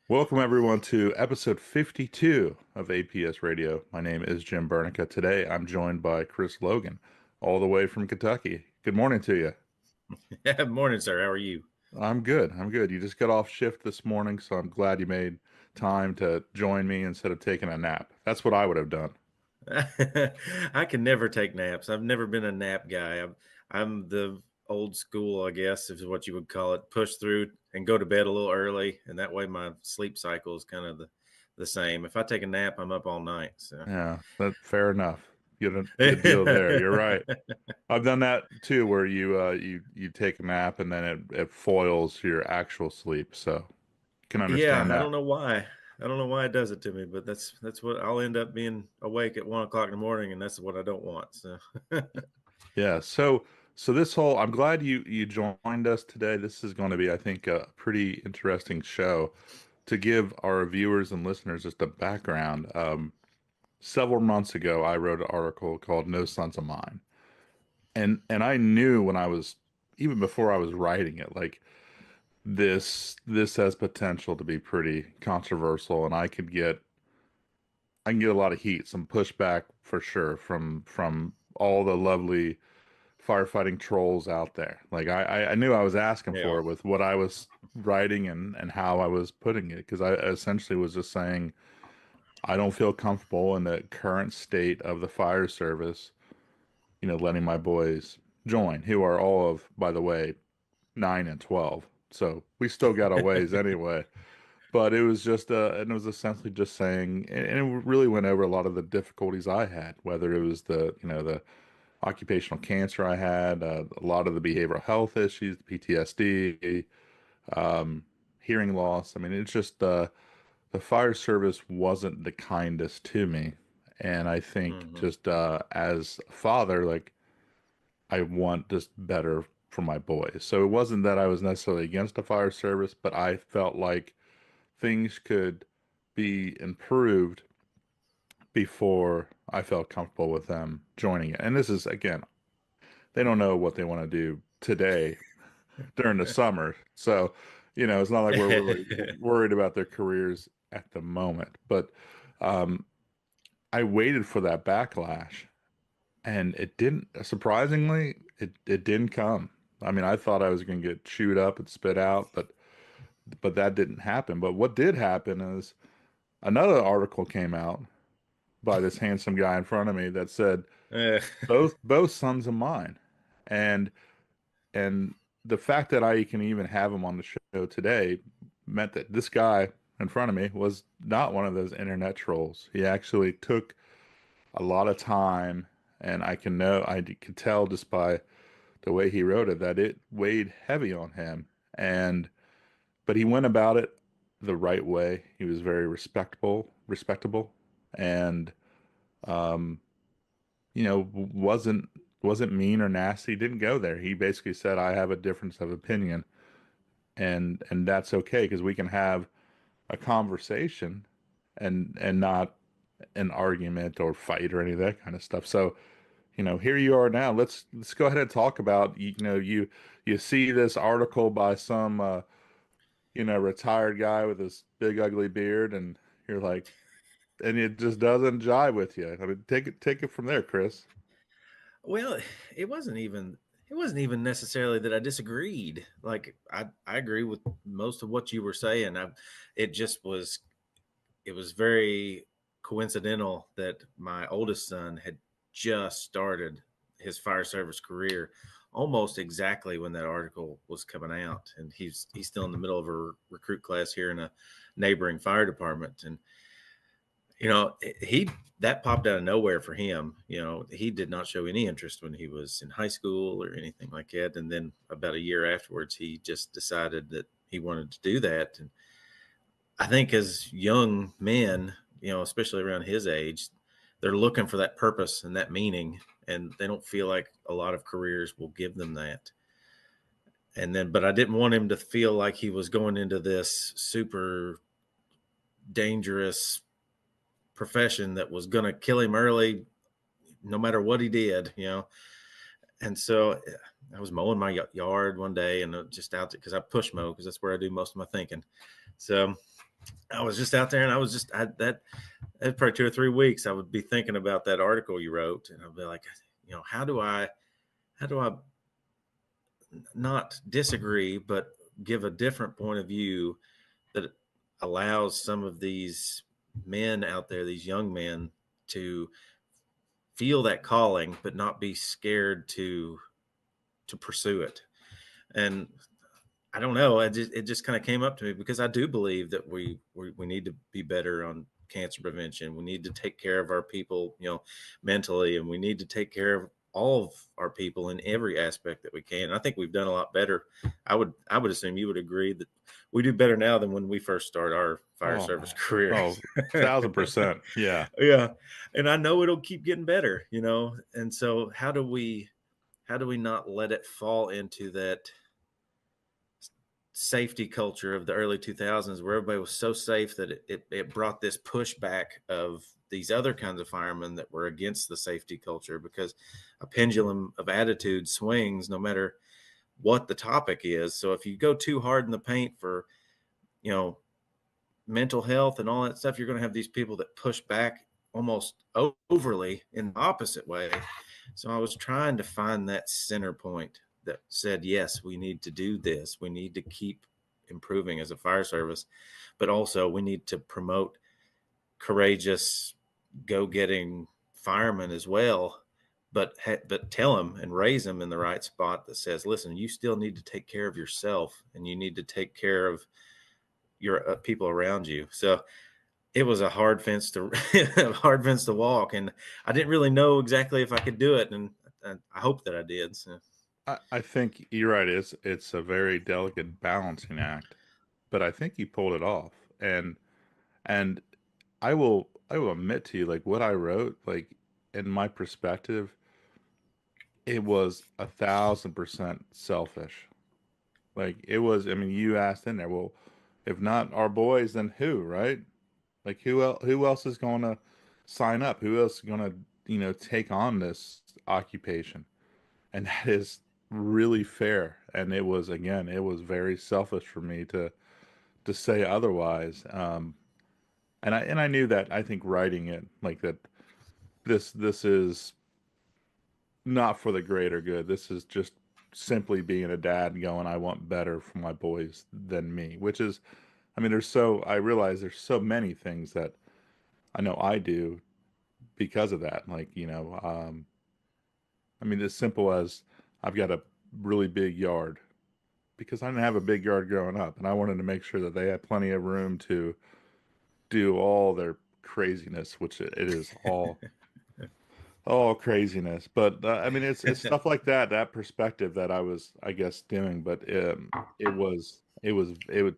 Welcome, everyone, to episode 52 of APS Radio. My name is Jim Burneka. Today, I'm joined by Chris Logan, all the way from Kentucky. Good morning to you. Morning, sir. How are you? I'm good. I'm good. You just got off shift this morning, so I'm glad you made time to join me instead of taking a nap. That's what I would have done. I can never take naps. I've never been a nap guy. I'm the old school, I guess, is what you would call it. Push through and go to bed a little early, and that way my sleep cycle is kind of the same. If I take a nap, I'm up all night. So, Yeah, fair enough. Good deal there. You're right. I've done that too, where you take a nap and then it foils your actual sleep. So can yeah, understand I that. don't know why. I don't know why it does it to me, but that's what I'll end up being awake at 1 o'clock in the morning, and that's what I don't want. So, Yeah, so this whole I'm glad you joined us today. This is going to be, I think, a pretty interesting show to give our viewers and listeners just a background. Several months ago, I wrote an article called "No Sons of Mine," and I knew when I was even before I was writing it, like this has potential to be pretty controversial, and I can get a lot of heat, some pushback for sure from all the lovely firefighting trolls out there. Like I knew I was asking yeah. for it with what I was writing and how I was putting it because I essentially was just saying I don't feel comfortable in the current state of the fire service, letting my boys join, who are all of, by the way, 9 and 12. So we still got a ways anyway. But it was just, and it was essentially just saying, and it really went over a lot of the difficulties I had, whether it was the occupational cancer I had, a lot of the behavioral health issues, the PTSD, um, hearing loss. I mean, it's just the fire service wasn't the kindest to me. And I think Hmm. just as a father, like I want just better for my boys. So it wasn't that I was necessarily against the fire service, but I felt like things could be improved before I felt comfortable with them joining it. And this is, again, they don't know what they want to do today during the summer. So, it's not like we're really worried about their careers at the moment. But um, I waited for that backlash, and it didn't. Surprisingly, it didn't come. I mean, I thought I was going to get chewed up and spit out, but that didn't happen. But what did happen is another article came out by this handsome guy in front of me that said Uh, both sons of mine, and And the fact that I can even have him on the show today meant that this guy in front of me was not one of those internet trolls. He actually took a lot of time, and I could tell just by the way he wrote it that it weighed heavy on him. But he went about it the right way. He was very respectable, and um, wasn't mean or nasty. Didn't go there. He basically said, "I have a difference of opinion." And that's okay because we can have a conversation and not an argument or fight or any of that kind of stuff. So, here you are now. Let's go ahead and talk about you see this article by some retired guy with this big ugly beard, and you're like, and it just doesn't jive with you. I mean, take it from there, Chris. Well, it wasn't even it wasn't even necessarily that I disagreed. Like I agree with most of what you were saying. It just was it was very coincidental that my oldest son had just started his fire service career almost exactly when that article was coming out, and he's still in the middle of a recruit class here in a neighboring fire department. And he that popped out of nowhere for him. He did not show any interest when he was in high school or anything like that. And then about a year afterwards, he just decided that he wanted to do that. And I think as young men, especially around his age, they're looking for that purpose and that meaning, and they don't feel like a lot of careers will give them that. But I didn't want him to feel like he was going into this super dangerous profession that was going to kill him early, no matter what he did. And so I was mowing my yard one day and just out because I push mow because that's where I do most of my thinking. So I was just out there, and that probably 2 or 3 weeks. I would be thinking about that article you wrote, and I'd be like, how do I not disagree, but give a different point of view that allows some of these men out there, these young men, to feel that calling, but not be scared to pursue it. And I don't know. It just kind of came up to me because I do believe that we need to be better on cancer prevention. We need to take care of our people, mentally, and we need to take care of all of our people in every aspect that we can. I think we've done a lot better. I would assume you would agree that we do better now than when we first started our fire Oh, service career. oh, 1000%. Yeah. Yeah, and I know it'll keep getting better, And so how do we not let it fall into that safety culture of the early 2000s where everybody was so safe that it brought this pushback of these other kinds of firemen that were against the safety culture, because a pendulum of attitude swings no matter what the topic is. So if you go too hard in the paint for, you know, mental health and all that stuff, you're going to have these people that push back almost overly in the opposite way. So I was trying to find that center point that said, yes, we need to do this. We need to keep improving as a fire service, but also we need to promote courageous, go-getting firemen as well. But tell them and raise them in the right spot that says, listen, you still need to take care of yourself, and you need to take care of your people around you. So it was a hard fence to hard fence to walk, and I didn't really know exactly if I could do it, and I hope that I did. So. I think you're right. It's a very delicate balancing act, but I think you pulled it off. And I will admit to you, like what I wrote, like in my perspective, it was 1,000% selfish. Like it was. I mean, you asked in there, well, if not our boys, then who, right? Like who else is going to sign up? Who else is going to, take on this occupation? And that is really fair. And it was, again, it was very selfish for me to say otherwise. And I knew that. I think writing it like that, this is not for the greater good. This is just simply being a dad and going, I want better for my boys than me. Which is, I mean, I realize there's so many things that I know I do because of that. Like, I mean, as simple as I've got a really big yard because I didn't have a big yard growing up, and I wanted to make sure that they had plenty of room to do all their craziness, which it is all craziness. But I mean, it's stuff like that, that perspective that I was, I guess, doing. But it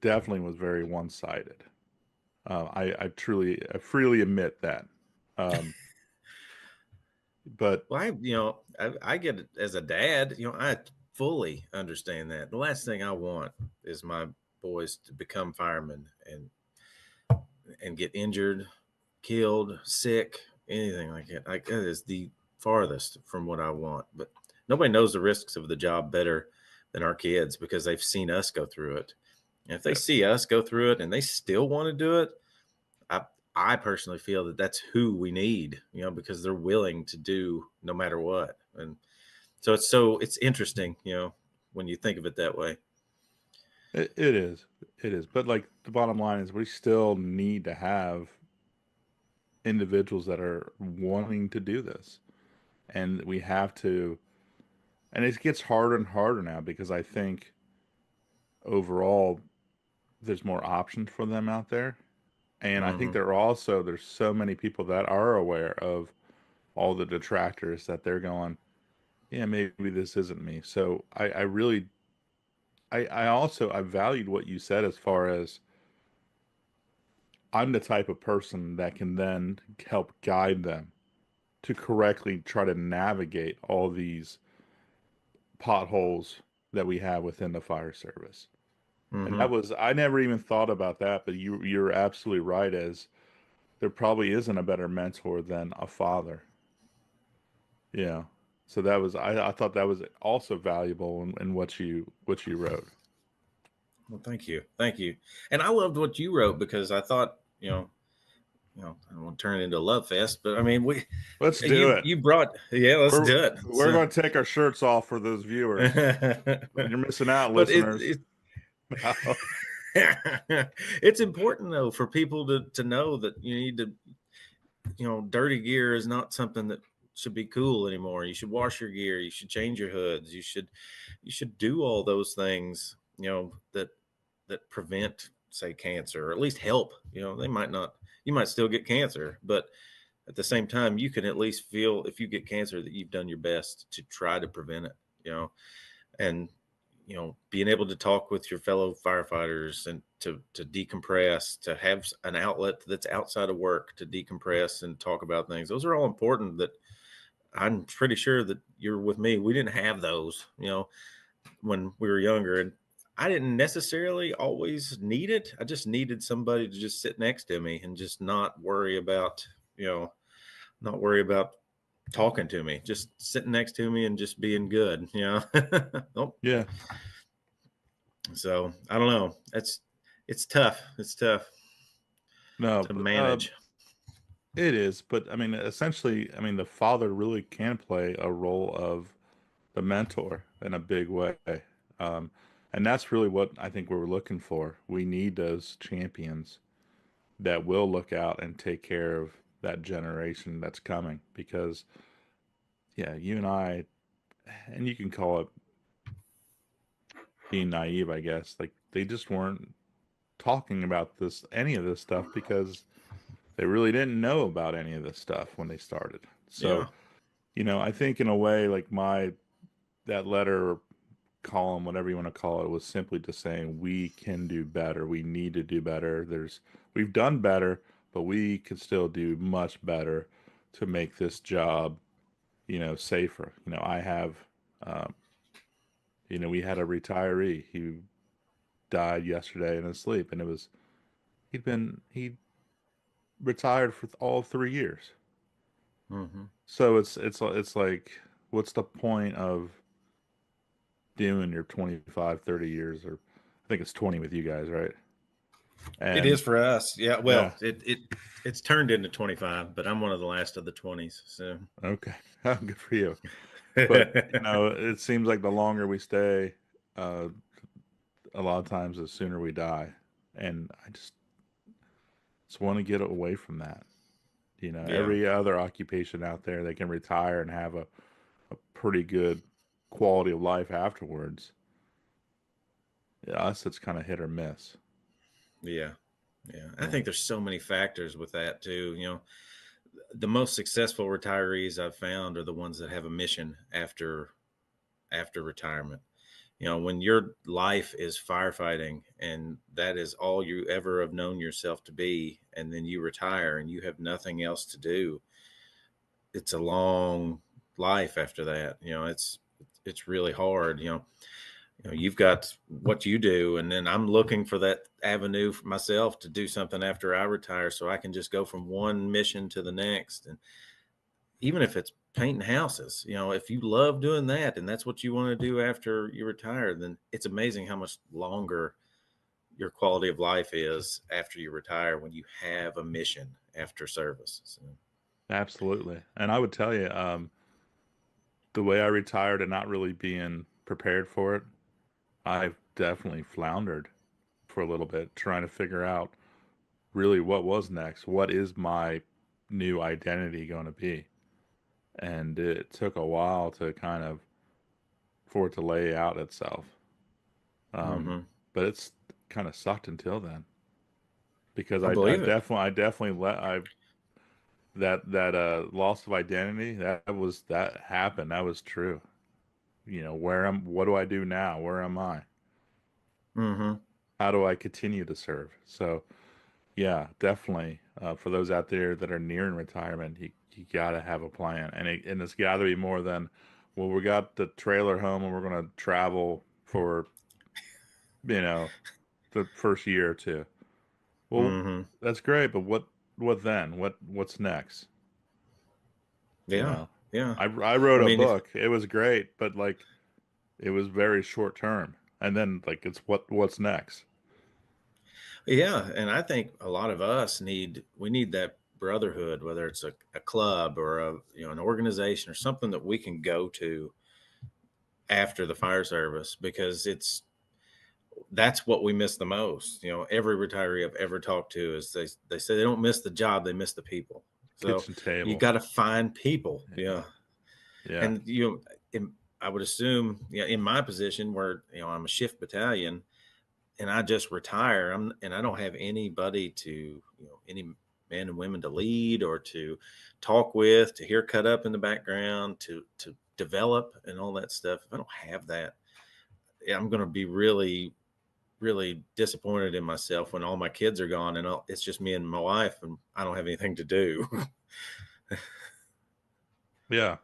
definitely was very one sided. I freely admit that. Um, but Well, I get it as a dad. I fully understand that. The last thing I want is my boys to become firemen and get injured, killed, sick, anything like that. Like that is the farthest from what I want. But nobody knows the risks of the job better than our kids because they've seen us go through it. And if they yeah, see us go through it and they still want to do it, I I personally feel that that's who we need, because they're willing to do no matter what. And so it's interesting, when you think of it that way. it is, it is. But like the bottom line is, we still need to have individuals that are wanting to do this, and we have to. And it gets harder and harder now because I think overall there's more options for them out there. And I think Hmm. there's so many people that are aware of all the detractors that they're going, yeah, maybe this isn't me. So I really, I valued what you said as far as I'm the type of person that can then help guide them to correctly try to navigate all these potholes that we have within the fire service. And Hmm. that was, I never even thought about that, but you're absolutely right, as there probably isn't a better mentor than a father. Yeah. So I thought that was also valuable in what you wrote. Well, thank you. And I loved what you wrote because I thought, I don't want to turn it into a love fest, but I mean, Let's do you it. you brought, yeah, let's We're do it. we're So, going to take our shirts off for those viewers. You're missing out, but listeners. it's important though for people to know that you need to, dirty gear is not something that should be cool anymore. You should wash your gear. You should change your hoods. You should do all those things, that prevent, say, cancer, or at least help. They might not. You might still get cancer, but at the same time, you can at least feel if you get cancer that you've done your best to try to prevent it. And being able to talk with your fellow firefighters and to decompress, to have an outlet that's outside of work to decompress and talk about things. Those are all important. That I'm pretty sure that you're with me. We didn't have those, when we were younger, and I didn't necessarily always need it. I just needed somebody to just sit next to me and just you know, not worry about talking to me, just sitting next to me and just being good. Oh, Yeah. so I don't know. It's tough. It's tough No, to but, manage. it is. But I mean, essentially, I mean, the father really can play a role of the mentor in a big way. Um, and that's really what I think we're looking for. We need those champions that will look out and take care of that generation that's coming. Because, yeah, you and I, and you can call it being naive, I guess, like they just weren't talking about any of this stuff because they really didn't know about any of this stuff when they started. Yeah. So, I think in a way, like that letter or column, whatever you want to call it, was simply just saying we can do better. We need to do better. We've done better, but we can still do much better to make this job, safer. I have, um, we had a retiree who died yesterday in his sleep, and he retired for all 3 years. Hmm. So it's like, what's the point of doing your 25, 30 years, or I think it's 20 with you guys, right? It And is for us. Yeah. yeah, Well, it's turned into 25, but I'm one of the last of the 20s. So. okay, good for you. But it seems like the longer we stay, uh, a lot of times the sooner we die, and I just want to get away from that. Yeah. Every other occupation out there, they can retire and have a pretty good quality of life afterwards. Yeah, us, it's kind of hit or miss. Yeah. Yeah. I Yeah. think there's so many factors with that too. The most successful retirees I've found are the ones that have a mission after retirement. When your life is firefighting and that is all you ever have known yourself to be, and then you retire and you have nothing else to do, it's a long life after that. It's really hard. You've got what you do, and then I'm looking for that avenue for myself to do something after I retire, so I can just go from one mission to the next. And even if it's painting houses, if you love doing that and that's what you want to do after you retire, then it's amazing how much longer your quality of life is after you retire when you have a mission after service. So, Absolutely. And I would tell you, the way I retired and not really being prepared for it, I've definitely floundered for a little bit, trying to figure out really what was next. What is my new identity going to be? And it took a while to kind of for it to lay out itself. Um, hmm, but it's kind of sucked until then because I I believe it. definitely that loss of identity that happened. That was true. What do I do now? Where am I? Hmm. How do I continue to serve? So yeah, definitely. For those out there that are nearing retirement, you gotta have a plan, and it's gotta be more than, well, we got the trailer home and we're gonna travel for you know the first year or two. Well, Hmm. that's great, but what then? What's next? You Yeah. know, Yeah. I wrote I a mean, if book. It was great, but like it was very short term. and then like it's what's next. Yeah, and I think a lot of us need that brotherhood, whether it's a club or an organization or something that we can go to after the fire service, because that's what we miss the most. Every retiree I've ever talked to is they say they don't miss the job, they miss the people. So Kitchen you table. got to find people. Yeah. Yeah. Yeah. And I would assume, in my position where I'm a shift battalion and I just retire, and I don't have anybody to, any men and women to lead or to talk with, to hear cut up in the background, to develop and all that stuff. If I don't have that, I'm going to be really, really disappointed in myself when all my kids are gone and it's just me and my wife and I don't have anything to do. Yeah.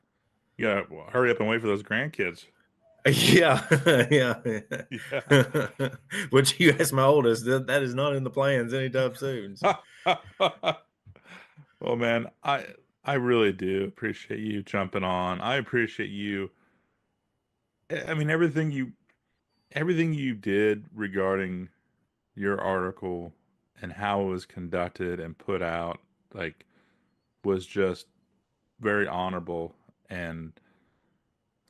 Yeah. Well, hurry up and wait for those grandkids. Yeah, yeah. Yeah. Which you ask my oldest, that is not in the plans anytime soon. So. Well, man, I really do appreciate you jumping on. I appreciate you. I mean, everything you did regarding your article and how it was conducted and put out, like, was just very honorable, and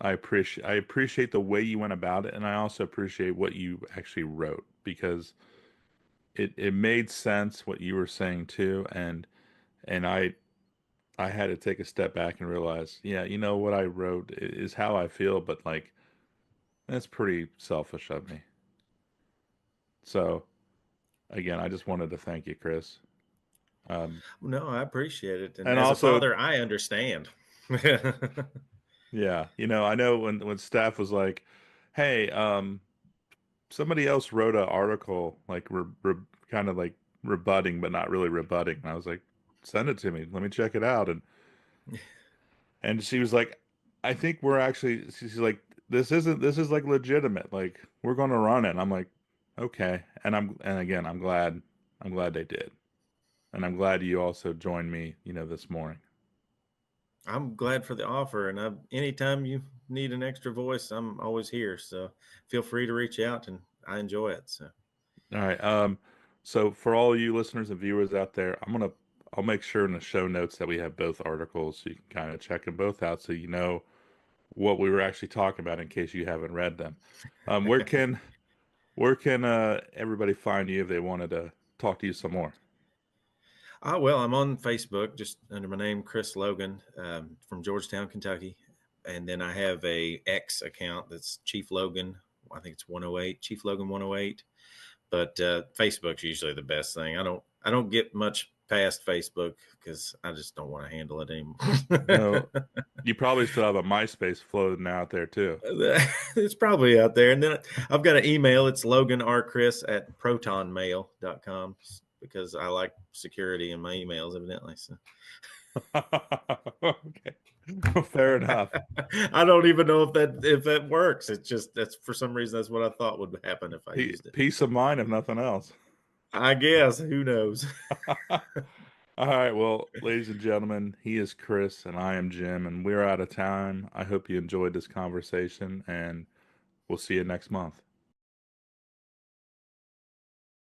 I appreciate the way you went about it, and I also appreciate what you actually wrote, because it made sense what you were saying too, and I had to take a step back and realize, yeah, what I wrote is how I feel, but like that's pretty selfish of me. So again, I just wanted to thank you, Chris. Um, No, I appreciate it. And and as a also, father, I understand. yeah, I know when staff was like, "Hey, somebody else wrote an article like kind of like rebutting, but not really rebutting," and I was like, "Send it to me. Let me check it out." And she was like, "I think we're actually." She's like, This is like legitimate. Like we're going to run it." And I'm like, "Okay." And again, I'm glad they did, and I'm glad you also joined me, this morning. I'm glad for the offer. And anytime you need an extra voice, I'm always here. So feel free to reach out, and I enjoy it. So, All right. So for all you listeners and viewers out there, I'll make sure in the show notes that we have both articles so you can kind of check them both out so you know what we were actually talking about in case you haven't read them. Um, where can where can everybody find you if they wanted to talk to you some more? well, I'm on Facebook just under my name, Chris Logan, from Georgetown, Kentucky. And then I have a X account that's Chief Logan. I think it's 108, Chief Logan 108. But Facebook's usually the best thing. I don't get much past Facebook because I just don't want to handle it No, anymore. you probably still have a MySpace floating out there too. It's probably out there. And then I've got an email. It's loganrchris@protonmail.com because I like security in my emails, evidently. So. Okay, fair enough. I don't even know if that works. It's just that's for some reason that's what I thought would happen if I used it. Peace of mind, if nothing else. I guess, who knows. All right, well, ladies and gentlemen, he is Chris and I am Jim, and we're out of time. I hope you enjoyed this conversation, and we'll see you next month.